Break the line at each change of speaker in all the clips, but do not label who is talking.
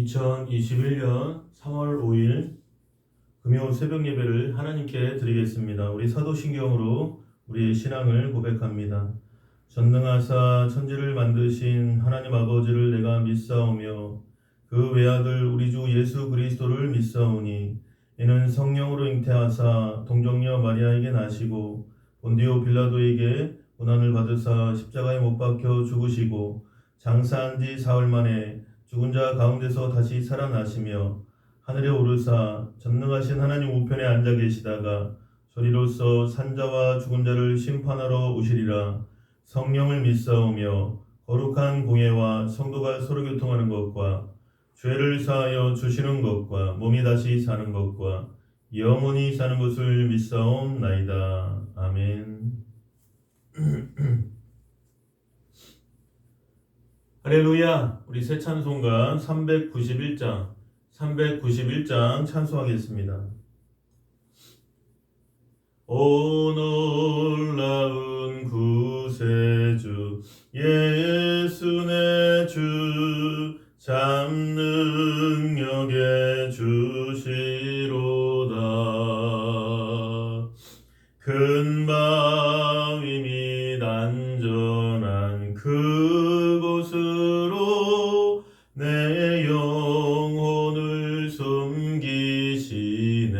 2021년 3월 5일 금요 새벽 예배를 하나님께 드리겠습니다. 우리 사도신경으로 우리의 신앙을 고백합니다. 전능하사 천지를 만드신 하나님 아버지를 내가 믿사오며 그 외아들 우리 주 예수 그리스도를 믿사오니 이는 성령으로 잉태하사 동정녀 마리아에게 나시고 본디오 빌라도에게 고난을 받으사 십자가에 못 박혀 죽으시고 장사한 지 사흘 만에 죽은 자 가운데서 다시 살아나시며 하늘에 오르사 전능하신 하나님 우편에 앉아 계시다가 소리로서 산자와 죽은 자를 심판하러 오시리라. 성령을 믿사오며 거룩한 공예와 성도가 서로 교통하는 것과 죄를 사하여 주시는 것과 몸이 다시 사는 것과 영원히 사는 것을 믿사옵나이다. 아멘. 할렐루야. 우리 새 찬송가 391장 찬송하겠습니다. 오 놀라운 구세주 예수 내 주 참 능력의 주시로다. 큰 바위 및 안전한 그곳으로 내 영혼을 숨기시네.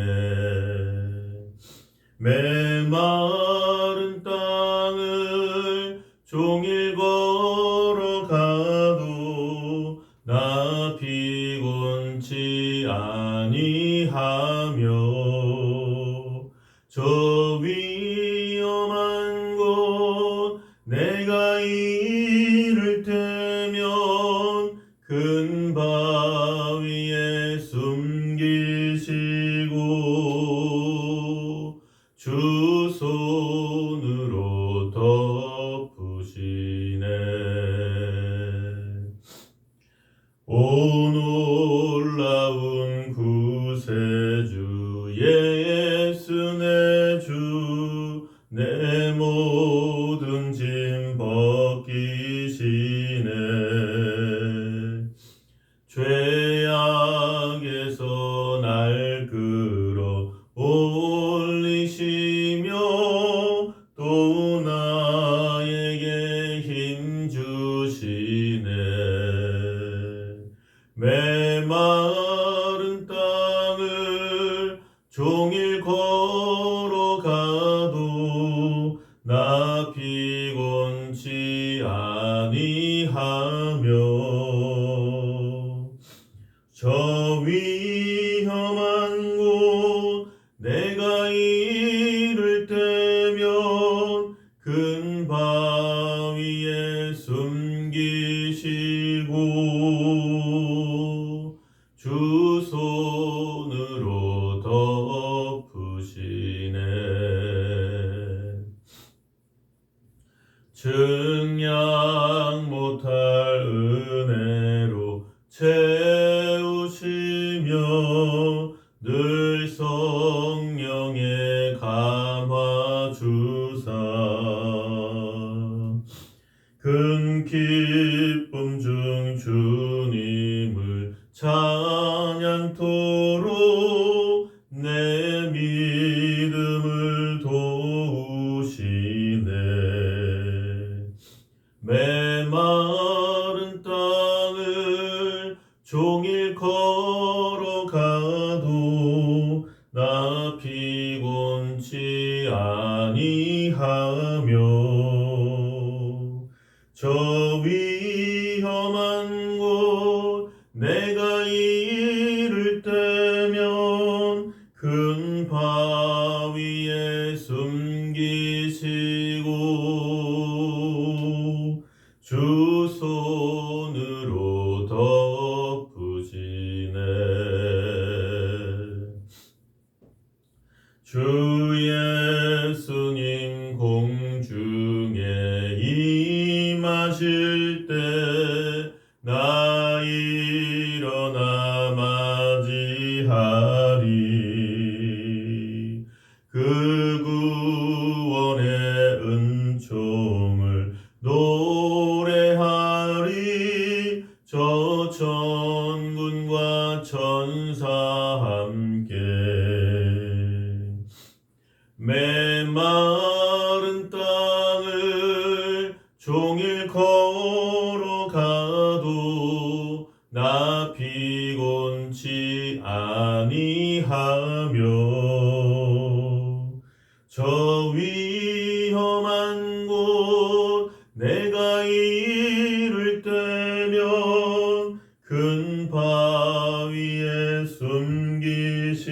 메마른 땅을 종일 걸어가도 나 피곤치 아니하며 저 위험한 곳 내가 이를 때면 큰 바위에 숨기시고 주 손으로 덮으시네. 오 놀라운 구세주 예수 내 주 내 모든 짐 벗기시네. 죄악에서 날 끌어 올리시며 또 나에게 힘 주시네. 메마른 땅을 종일 걸어가도 나 피곤치 아니하며 저 위험한 곳 내가 이를 때면 큰 바위에 숨기시고 주 손으로 덮으시네. 증량 못할 은혜로 채우시며 늘 성령의 감화 주사 큰 기쁨 중 주님을 찬양토록 내 믿음을 도우시네. 메마른 땅을 종일 걸어가도 나 피곤치 아니하며 저 위험한 곳 내가 이를 때면 큰 바위에 숨기시고 주 손으로 덮으시네. 주 예수님 공중에 임하실 때 나 일어나 맞이하리. 그 구원의 은총을 노래하리. 저 천군과 나 피곤치 아니하며 저 위험한 곳 내가 이를 때면 큰 바위에 숨기시고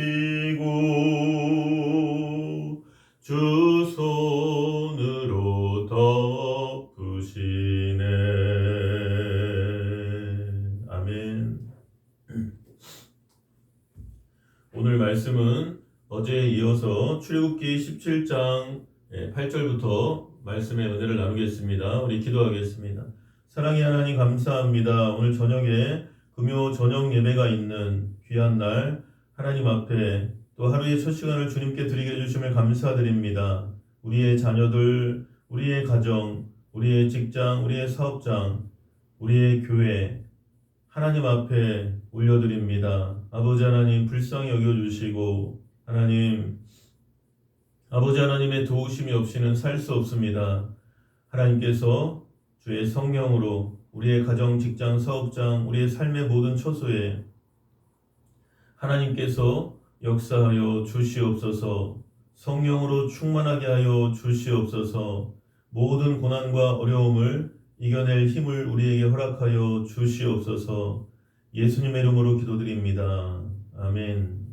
주 손으로 덮으시네. 아멘. 오늘 말씀은 어제에 이어서 출애굽기 17장 8절부터 말씀의 은혜를 나누겠습니다. 우리 기도하겠습니다. 사랑의 하나님 감사합니다. 오늘 저녁에 금요 저녁 예배가 있는 귀한 날 하나님 앞에 또 하루의 첫 시간을 주님께 드리게 해주심을 감사드립니다. 우리의 자녀들, 우리의 가정, 우리의 직장, 우리의 사업장, 우리의 교회 하나님 앞에 올려드립니다. 아버지 하나님 불쌍히 여겨주시고 하나님 아버지 하나님의 도우심이 없이는 살 수 없습니다. 하나님께서 주의 성령으로 우리의 가정, 직장, 사업장, 우리의 삶의 모든 처소에 하나님께서 역사하여 주시옵소서. 성령으로 충만하게 하여 주시옵소서. 모든 고난과 어려움을 이겨낼 힘을 우리에게 허락하여 주시옵소서. 예수님의 이름으로 기도드립니다. 아멘.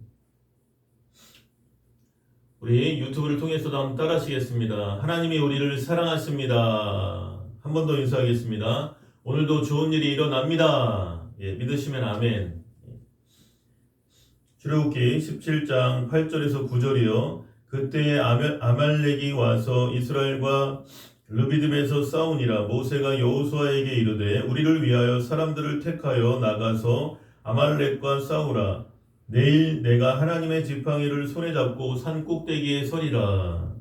우리 유튜브를 통해서도 한번 따라하시겠습니다. 하나님이 우리를 사랑하십니다. 한 번 더 인사하겠습니다. 오늘도 좋은 일이 일어납니다. 믿으시면 아멘. 출애굽기 17장 8절에서 9절이요. 그때에 아말렉이 와서 이스라엘과 르비딤에서 싸우니라. 모세가 여호수아에게 이르되 우리를 위하여 사람들을 택하여 나가서 아말렉과 싸우라. 내일 내가 하나님의 지팡이를 손에 잡고 산 꼭대기에 서리라.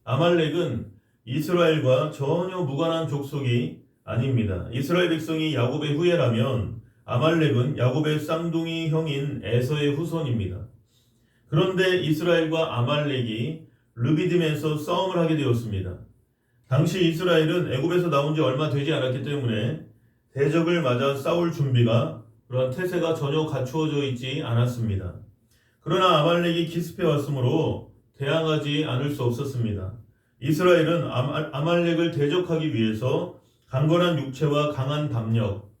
아말렉은 이스라엘과 전혀 무관한 족속이 아닙니다. 이스라엘 백성이 야곱의 후예라면 아말렉은 야곱의 쌍둥이 형인 에서의 후손입니다. 그런데 이스라엘과 아말렉이 르비딤에서 싸움을 하게 되었습니다. 당시 이스라엘은 애굽에서 나온 지 얼마 되지 않았기 때문에 대적을 맞아 싸울 준비가 그러한 태세가 전혀 갖추어져 있지 않았습니다. 그러나 아말렉이 기습해 왔으므로 대항하지 않을 수 없었습니다. 이스라엘은 아말렉을 대적하기 위해서 강건한 육체와 강한 담력,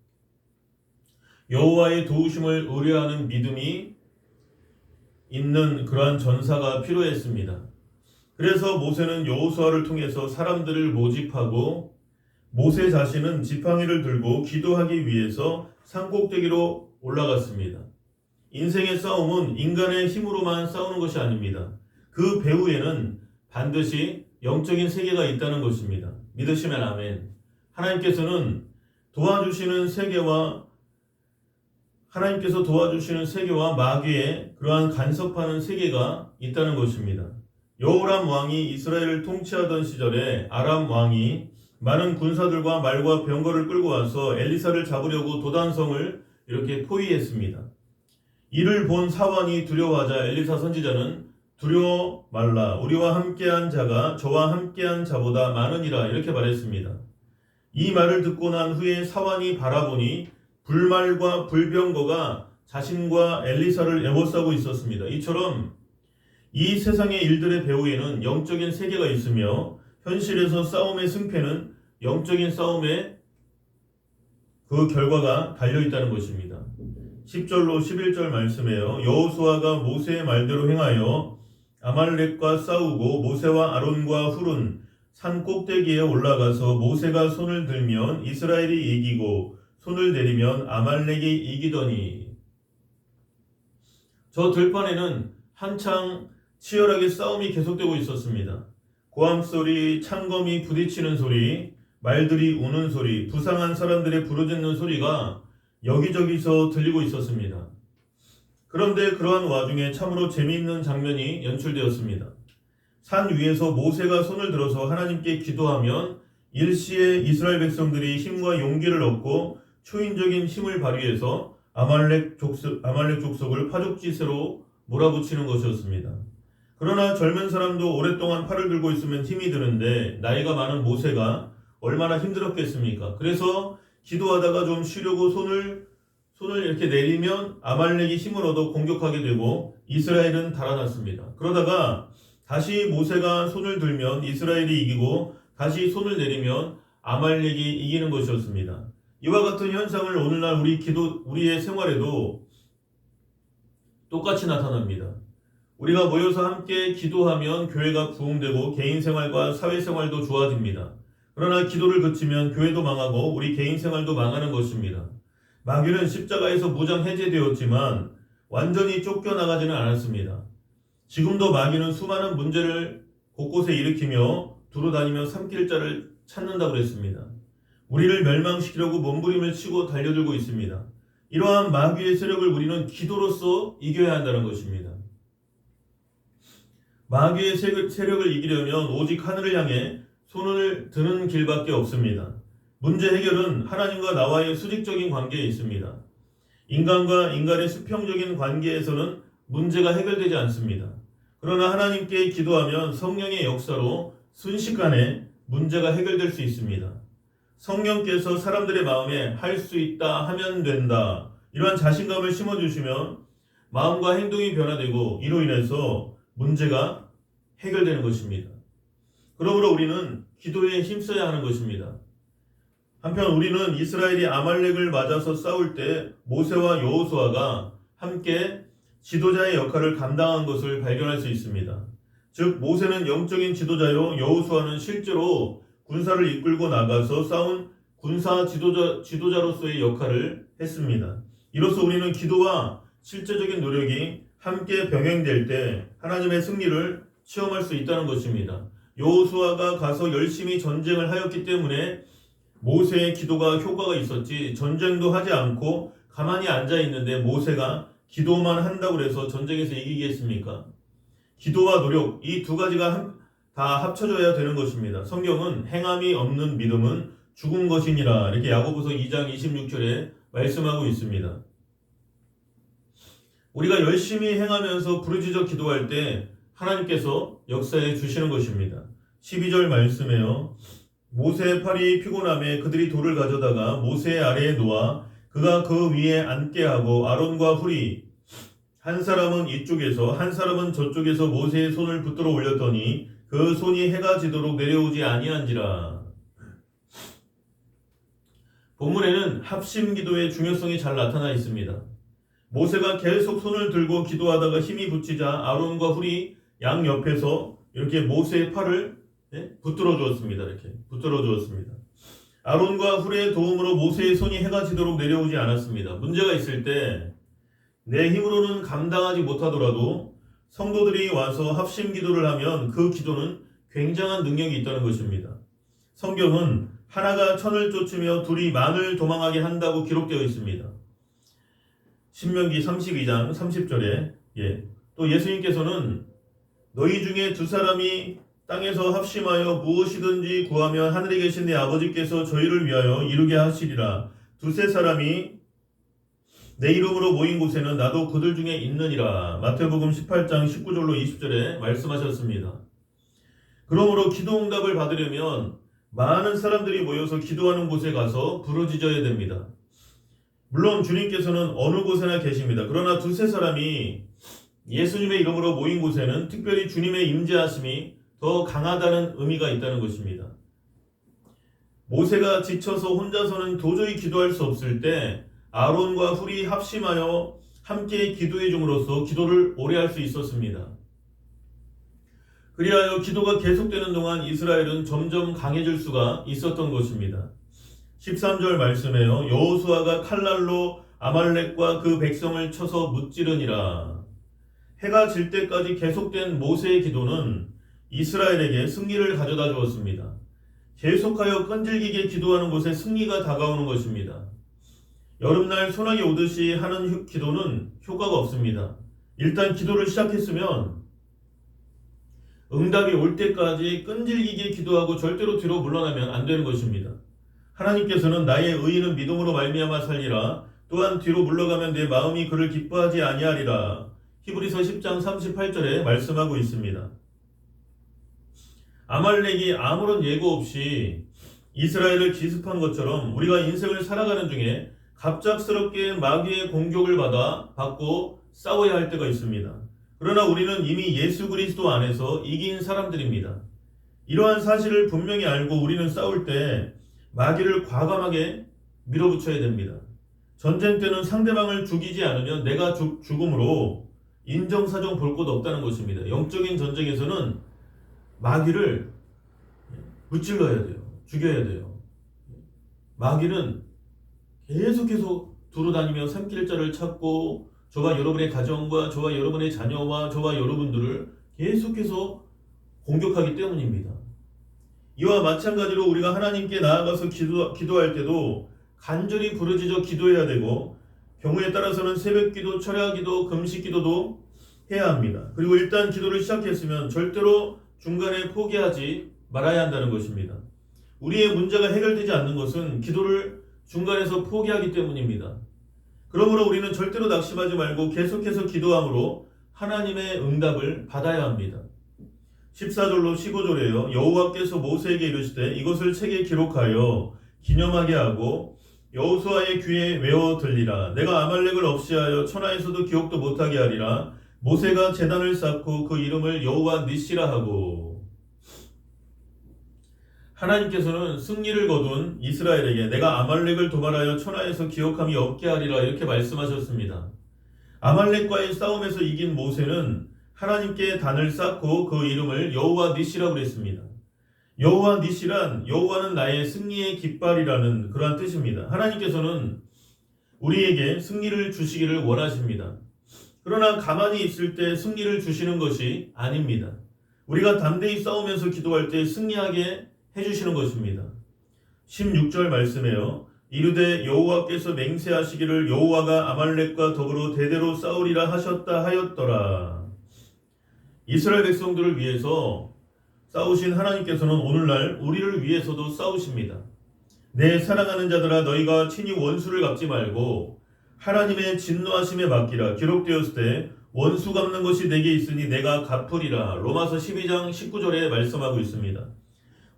여호와의 도우심을 의뢰하는 믿음이 있는 그러한 전사가 필요했습니다. 그래서 모세는 여호수아를 통해서 사람들을 모집하고 모세 자신은 지팡이를 들고 기도하기 위해서 산꼭대기로 올라갔습니다. 인생의 싸움은 인간의 힘으로만 싸우는 것이 아닙니다. 그 배후에는 반드시 영적인 세계가 있다는 것입니다. 믿으시면 아멘. 하나님께서 도와주시는 세계와 마귀의 그러한 간섭하는 세계가 있다는 것입니다. 여호람 왕이 이스라엘을 통치하던 시절에 아람 왕이 많은 군사들과 말과 병거를 끌고 와서 엘리사를 잡으려고 도단성을 이렇게 포위했습니다. 이를 본 사환이 두려워하자 엘리사 선지자는 두려워 말라. 우리와 함께한 자가 저와 함께한 자보다 많으니라. 이렇게 말했습니다. 이 말을 듣고 난 후에 사환이 바라보니 불말과 불병거가 자신과 엘리사를 에워싸고 있었습니다. 이처럼 이 세상의 일들의 배후에는 영적인 세계가 있으며 현실에서 싸움의 승패는 영적인 싸움의 그 결과가 달려있다는 것입니다. 10절로 11절 말씀이에요. 여호수아가 모세의 말대로 행하여 아말렉과 싸우고 모세와 아론과 훌은 산 꼭대기에 올라가서 모세가 손을 들면 이스라엘이 이기고 손을 내리면 아말렉이 이기더니 저 들판에는 한창 치열하게 싸움이 계속되고 있었습니다. 고함소리, 창검이 부딪히는 소리, 말들이 우는 소리, 부상한 사람들의 부르짖는 소리가 여기저기서 들리고 있었습니다. 그런데 그러한 와중에 참으로 재미있는 장면이 연출되었습니다. 산 위에서 모세가 손을 들어서 하나님께 기도하면 일시에 이스라엘 백성들이 힘과 용기를 얻고 초인적인 힘을 발휘해서 아말렉 족속을 파죽지세로 몰아붙이는 것이었습니다. 그러나 젊은 사람도 오랫동안 팔을 들고 있으면 힘이 드는데 나이가 많은 모세가 얼마나 힘들었겠습니까? 그래서 기도하다가 좀 쉬려고 손을 손을 이렇게 내리면 아말렉이 힘을 얻어 공격하게 되고 이스라엘은 달아났습니다. 그러다가 다시 모세가 손을 들면 이스라엘이 이기고 다시 손을 내리면 아말렉이 이기는 것이었습니다. 이와 같은 현상을 오늘날 우리의 생활에도 똑같이 나타납니다. 우리가 모여서 함께 기도하면 교회가 부흥되고 개인 생활과 사회 생활도 좋아집니다. 그러나 기도를 그치면 교회도 망하고 우리 개인 생활도 망하는 것입니다. 마귀는 십자가에서 무장 해제되었지만 완전히 쫓겨나가지는 않았습니다. 지금도 마귀는 수많은 문제를 곳곳에 일으키며 두루다니며 삼킬 자를 찾는다고 그랬습니다. 우리를 멸망시키려고 몸부림을 치고 달려들고 있습니다. 이러한 마귀의 세력을 우리는 기도로서 이겨야 한다는 것입니다. 마귀의 세력을 이기려면 오직 하늘을 향해 손을 드는 길밖에 없습니다. 문제 해결은 하나님과 나와의 수직적인 관계에 있습니다. 인간과 인간의 수평적인 관계에서는 문제가 해결되지 않습니다. 그러나 하나님께 기도하면 성령의 역사로 순식간에 문제가 해결될 수 있습니다. 성령께서 사람들의 마음에 할 수 있다, 하면 된다, 이러한 자신감을 심어주시면 마음과 행동이 변화되고 이로 인해서 문제가 해결되는 것입니다. 그러므로 우리는 기도에 힘써야 하는 것입니다. 한편 우리는 이스라엘이 아말렉을 맞아서 싸울 때 모세와 여호수아가 함께 지도자의 역할을 감당한 것을 발견할 수 있습니다. 즉 모세는 영적인 지도자요 여호수아는 실제로 군사를 이끌고 나가서 싸운 군사 지도자로서의 역할을 했습니다. 이로써 우리는 기도와 실제적인 노력이 함께 병행될 때 하나님의 승리를 체험할 수 있다는 것입니다. 여호수아가 가서 열심히 전쟁을 하였기 때문에 모세의 기도가 효과가 있었지, 전쟁도 하지 않고 가만히 앉아 있는데 모세가 기도만 한다고 해서 전쟁에서 이기겠습니까? 기도와 노력, 이 두 가지가 다 합쳐져야 되는 것입니다. 성경은 행함이 없는 믿음은 죽은 것이니라, 이렇게 야고보서 2장 26절에 말씀하고 있습니다. 우리가 열심히 행하면서 부르짖어 기도할 때 하나님께서 역사해 주시는 것입니다. 12절 말씀에요. 모세의 팔이 피곤함에 그들이 돌을 가져다가 모세의 아래에 놓아 그가 그 위에 앉게 하고 아론과 훌이 한 사람은 이쪽에서 한 사람은 저쪽에서 모세의 손을 붙들어 올렸더니 그 손이 해가 지도록 내려오지 아니한지라. 본문에는 합심 기도의 중요성이 잘 나타나 있습니다. 모세가 계속 손을 들고 기도하다가 힘이 붙이자 아론과 훌이 양 옆에서 이렇게 모세의 팔을 붙들어 주었습니다. 이렇게 붙들어 주었습니다. 아론과 훌의 도움으로 모세의 손이 해가 지도록 내려오지 않았습니다. 문제가 있을 때 내 힘으로는 감당하지 못하더라도 성도들이 와서 합심 기도를 하면 그 기도는 굉장한 능력이 있다는 것입니다. 성경은 하나가 천을 쫓으며 둘이 만을 도망하게 한다고 기록되어 있습니다. 신명기 32장 30절에 또 예수님께서는 너희 중에 두 사람이 땅에서 합심하여 무엇이든지 구하면 하늘에 계신 내 아버지께서 저희를 위하여 이루게 하시리라. 두세 사람이 내 이름으로 모인 곳에는 나도 그들 중에 있느니라. 마태복음 18장 19절로 20절에 말씀하셨습니다. 그러므로 기도 응답을 받으려면 많은 사람들이 모여서 기도하는 곳에 가서 부르짖어야 됩니다. 물론 주님께서는 어느 곳에나 계십니다. 그러나 두세 사람이 예수님의 이름으로 모인 곳에는 특별히 주님의 임재하심이 더 강하다는 의미가 있다는 것입니다. 모세가 지쳐서 혼자서는 도저히 기도할 수 없을 때 아론과 훌이 합심하여 함께 기도해 줌으로써 기도를 오래 할 수 있었습니다. 그리하여 기도가 계속되는 동안 이스라엘은 점점 강해질 수가 있었던 것입니다. 13절 말씀에요. 여호수아가 칼날로 아말렉과 그 백성을 쳐서 무찌르니라. 해가 질 때까지 계속된 모세의 기도는 이스라엘에게 승리를 가져다 주었습니다. 계속하여 끈질기게 기도하는 곳에 승리가 다가오는 것입니다. 여름날 소나기 오듯이 하는 기도는 효과가 없습니다. 일단 기도를 시작했으면 응답이 올 때까지 끈질기게 기도하고 절대로 뒤로 물러나면 안 되는 것입니다. 하나님께서는 나의 의인은 믿음으로 말미암아 살리라. 또한 뒤로 물러가면 내 마음이 그를 기뻐하지 아니하리라. 히브리서 10장 38절에 말씀하고 있습니다. 아말렉이 아무런 예고 없이 이스라엘을 기습한 것처럼 우리가 인생을 살아가는 중에 갑작스럽게 마귀의 공격을 받고 싸워야 할 때가 있습니다. 그러나 우리는 이미 예수 그리스도 안에서 이긴 사람들입니다. 이러한 사실을 분명히 알고 우리는 싸울 때 마귀를 과감하게 밀어붙여야 됩니다. 전쟁 때는 상대방을 죽이지 않으면 내가 죽음으로 인정사정 볼 것 없다는 것입니다. 영적인 전쟁에서는 마귀를 무찔러야 돼요. 죽여야 돼요. 마귀는 계속해서 두루다니며 샘길자를 찾고 저와 여러분의 가정과 저와 여러분의 자녀와 저와 여러분들을 계속해서 공격하기 때문입니다. 이와 마찬가지로 우리가 하나님께 나아가서 기도할 때도 간절히 부르짖어 기도해야 되고 경우에 따라서는 새벽기도, 철야기도, 금식기도도 해야 합니다. 그리고 일단 기도를 시작했으면 절대로 중간에 포기하지 말아야 한다는 것입니다. 우리의 문제가 해결되지 않는 것은 기도를 중간에서 포기하기 때문입니다. 그러므로 우리는 절대로 낙심하지 말고 계속해서 기도함으로 하나님의 응답을 받아야 합니다. 14절로 15절에요. 여호와께서 모세에게 이르시되 이것을 책에 기록하여 기념하게 하고 여호수아의 귀에 외워 들리라. 내가 아말렉을 없이하여 천하에서도 기억도 못하게 하리라. 모세가 제단을 쌓고 그 이름을 여호와 니시라 하고. 하나님께서는 승리를 거둔 이스라엘에게 내가 아말렉을 도발하여 천하에서 기억함이 없게 하리라 이렇게 말씀하셨습니다. 아말렉과의 싸움에서 이긴 모세는 하나님께 단을 쌓고 그 이름을 여호와 니시라고 그랬습니다. 여호와 니시란 여호와는 나의 승리의 깃발이라는 그러한 뜻입니다. 하나님께서는 우리에게 승리를 주시기를 원하십니다. 그러나 가만히 있을 때 승리를 주시는 것이 아닙니다. 우리가 담대히 싸우면서 기도할 때 승리하게 해주시는 것입니다. 16절 말씀에요. 이르되 여호와께서 맹세하시기를 여호와가 아말렉과 더불어 대대로 싸우리라 하셨다 하였더라. 이스라엘 백성들을 위해서 싸우신 하나님께서는 오늘날 우리를 위해서도 싸우십니다. 내 사랑하는 자들아 너희가 친히 원수를 갚지 말고 하나님의 진노하심에 맡기라. 기록되었을 때 원수 갚는 것이 내게 있으니 내가 갚으리라. 로마서 12장 19절에 말씀하고 있습니다.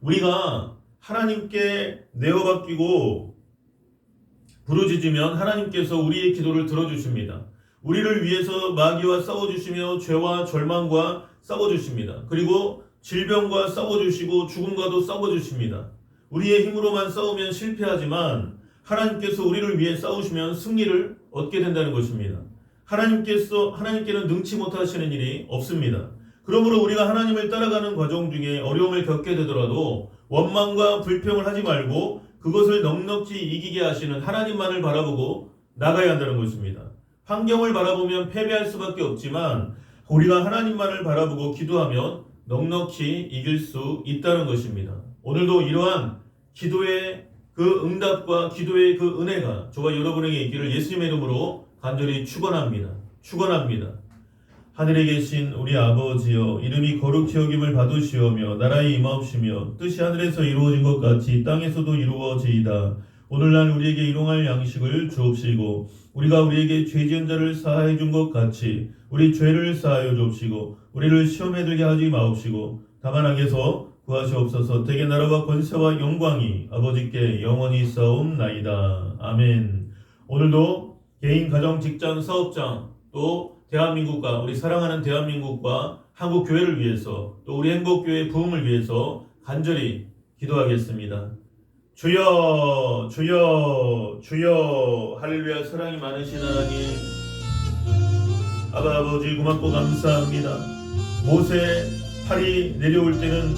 우리가 하나님께 내어맡기고 부르짖으면 하나님께서 우리의 기도를 들어주십니다. 우리를 위해서 마귀와 싸워주시며 죄와 절망과 싸워주십니다. 그리고 질병과 싸워주시고 죽음과도 싸워주십니다. 우리의 힘으로만 싸우면 실패하지만 하나님께서 우리를 위해 싸우시면 승리를 얻게 된다는 것입니다. 하나님께는 능치 못하시는 일이 없습니다. 그러므로 우리가 하나님을 따라가는 과정 중에 어려움을 겪게 되더라도 원망과 불평을 하지 말고 그것을 넉넉히 이기게 하시는 하나님만을 바라보고 나가야 한다는 것입니다. 환경을 바라보면 패배할 수밖에 없지만 우리가 하나님만을 바라보고 기도하면 넉넉히 이길 수 있다는 것입니다. 오늘도 이러한 기도의 그 응답과 기도의 그 은혜가 저와 여러분에게 있기를 예수님의 이름으로 간절히 축원합니다. 하늘에 계신 우리 아버지여, 이름이 거룩히 여김을 받으시오며 나라의 임하옵시며 뜻이 하늘에서 이루어진 것 같이 땅에서도 이루어지이다. 오늘날 우리에게 일용할 양식을 주옵시고 우리가 우리에게 죄 지은 자를 사하여 준 것 같이 우리 죄를 사하여 주옵시고 우리를 시험에 들게 하지 마옵시고 다만 악에서 구하시옵소서. 대개 나라와 권세와 영광이 아버지께 영원히 싸움나이다. 아멘. 오늘도 개인, 가정, 직장, 사업장 또 대한민국과 우리 사랑하는 대한민국과 한국 교회를 위해서 또 우리 행복교회 부흥을 위해서 간절히 기도하겠습니다. 주여 주여 주여. 할렐루야. 사랑이 많으신 하나님 아버지 고맙고 감사합니다. 모세 팔이 내려올 때는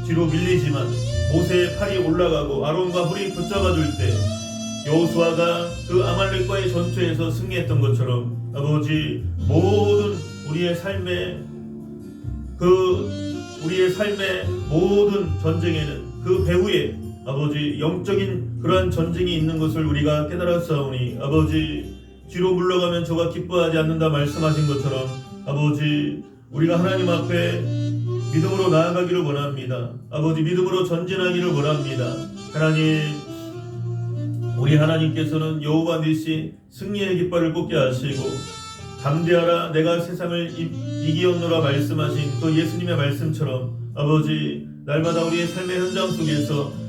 뒤로 밀리지만 모세의 팔이 올라가고 아론과 훌이 붙잡아줄 때 여호수아가 그 아말렉과의 전투에서 승리했던 것처럼 아버지 모든 우리의 삶의 모든 전쟁에는 그 배후에 아버지 영적인 그러한 전쟁이 있는 것을 우리가 깨달았사오니 아버지 뒤로 물러가면 저가 기뻐하지 않는다 말씀하신 것처럼 아버지 우리가 하나님 앞에 믿음으로 나아가기를 원합니다. 아버지 믿음으로 전진하기를 원합니다. 하나님 우리 하나님께서는 여호와 니시 승리의 깃발을 꽂게 하시고 담대하라 내가 세상을 이기었노라 말씀하신 그 예수님의 말씀처럼 아버지 날마다 우리의 삶의 현장 속에서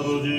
Oye,